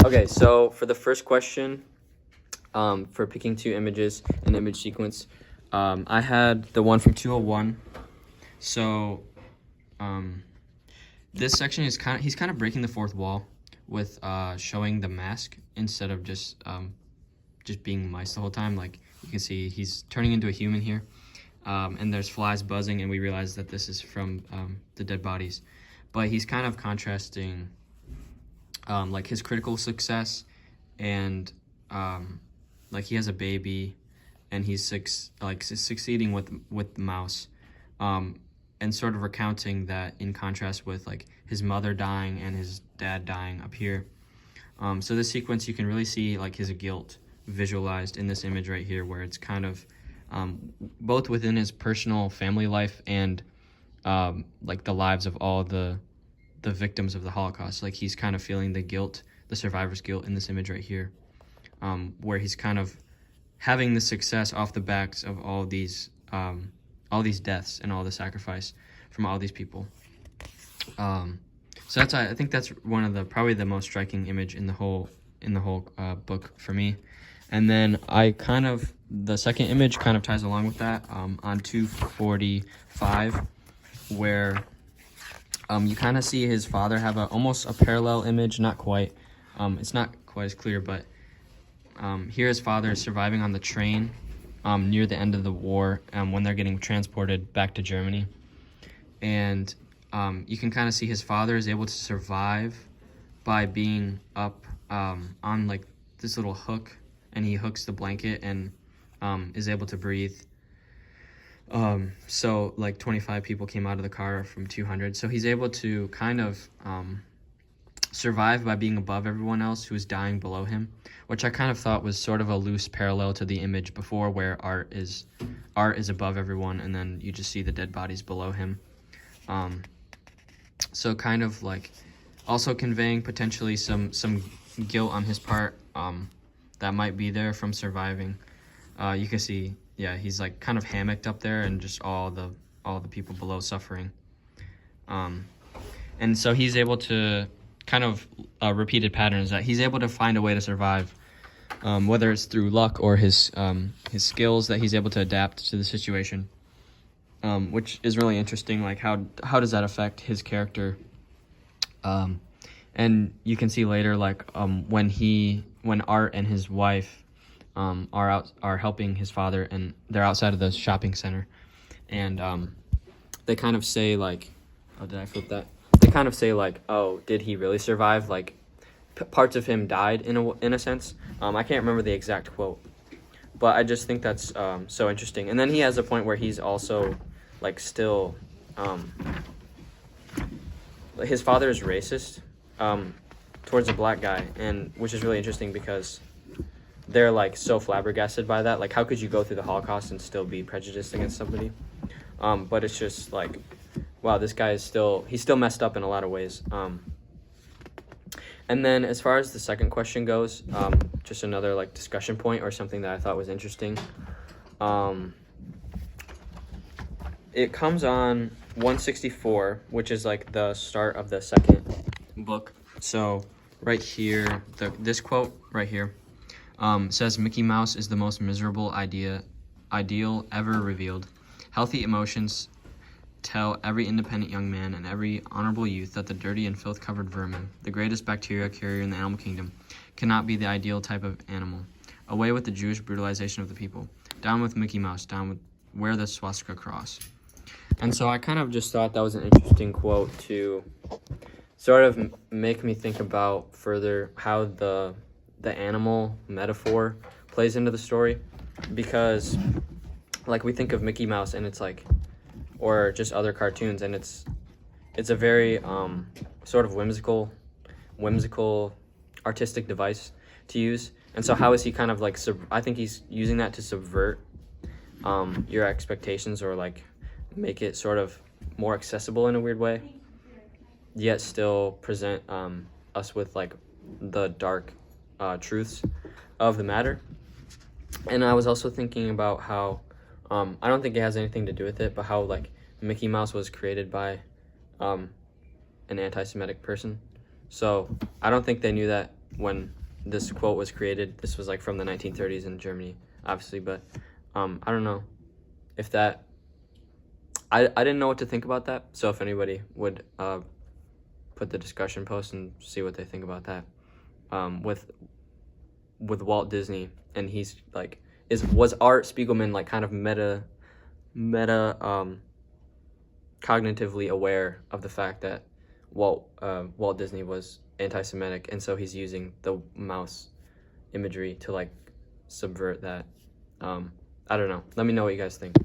Okay, so for the first question, for picking two images in the image sequence, I had the one from 201. So this section is he's kind of breaking the fourth wall with showing the mask instead of just being mice the whole time. Like you can see, he's turning into a human here, and there's flies buzzing, and we realize that this is from the dead bodies. But he's kind of contrasting like his critical success and like he has a baby and he's succeeding with the mouse, and sort of recounting that in contrast with like his mother dying and his dad dying up here. So this sequence, you can really see like his guilt visualized in this image right here, where it's kind of both within his personal family life and like the lives of all the victims of the Holocaust. Like he's kind of feeling the guilt, the survivor's guilt in this image right here, where he's kind of having the success off the backs of all these deaths and all the sacrifice from all these people. So I think that's one of probably the most striking image in the whole book for me. And then the second image kind of ties along with that, on 245, where you kind of see his father have almost a parallel image, not quite. It's not quite as clear, but here his father is surviving on the train near the end of the war, when they're getting transported back to Germany. And you can kind of see his father is able to survive by being up on like this little hook, and he hooks the blanket and is able to breathe. So like 25 people came out of the car from 200. So he's able to kind of survive by being above everyone else who is dying below him, which I kind of thought was sort of a loose parallel to the image before, where Art is above everyone, and then you just see the dead bodies below him. So kind of like also conveying potentially some guilt on his part that might be there from surviving. You can see, yeah, he's like kind of hammocked up there, and just all the people below suffering. And so he's able to kind of repeated patterns that he's able to find a way to survive, whether it's through luck or his skills that he's able to adapt to the situation, which is really interesting. Like how does that affect his character? And you can see later, like when Art and his wife are helping his father, and they're outside of the shopping center, and they kind of say like, oh, did I flip that? They kind of say like, oh, did he really survive? Like parts of him died in a sense. I can't remember the exact quote, but I just think that's so interesting. And then he has a point where he's also like still his father is racist towards a black guy, and which is really interesting because they're like so flabbergasted by that. Like, how could you go through the Holocaust and still be prejudiced against somebody? But it's just like, wow, this guy he's still messed up in a lot of ways. And then as far as the second question goes, just another like discussion point or something that I thought was interesting. It comes on 164, which is like the start of the second book. So right here, this quote right here says, Mickey Mouse is the most miserable ideal ever revealed. Healthy emotions tell every independent young man and every honorable youth that the dirty and filth-covered vermin, the greatest bacteria carrier in the animal kingdom, cannot be the ideal type of animal. Away with the Jewish brutalization of the people. Down with Mickey Mouse. Down with wear the swastika cross. And so I kind of just thought that was an interesting quote to sort of make me think about further how the animal metaphor plays into the story, because like we think of Mickey Mouse and it's like, or just other cartoons, and it's a very sort of whimsical artistic device to use. And so how is he kind of like I think he's using that to subvert your expectations, or like make it sort of more accessible in a weird way, yet still present us with like the dark truths of the matter. And I was also thinking about how I don't think it has anything to do with it, but how like Mickey Mouse was created by an anti-Semitic person. So I don't think they knew that when this quote was created. This was like from the 1930s in Germany, obviously, but I don't know if that. I didn't know what to think about that. So if anybody would put the discussion post and see what they think about that. With Walt Disney, and he's like, was Art Spiegelman like kind of meta cognitively aware of the fact that Walt Disney was anti-Semitic, and so he's using the mouse imagery to like subvert that. I don't know. Let me know what you guys think.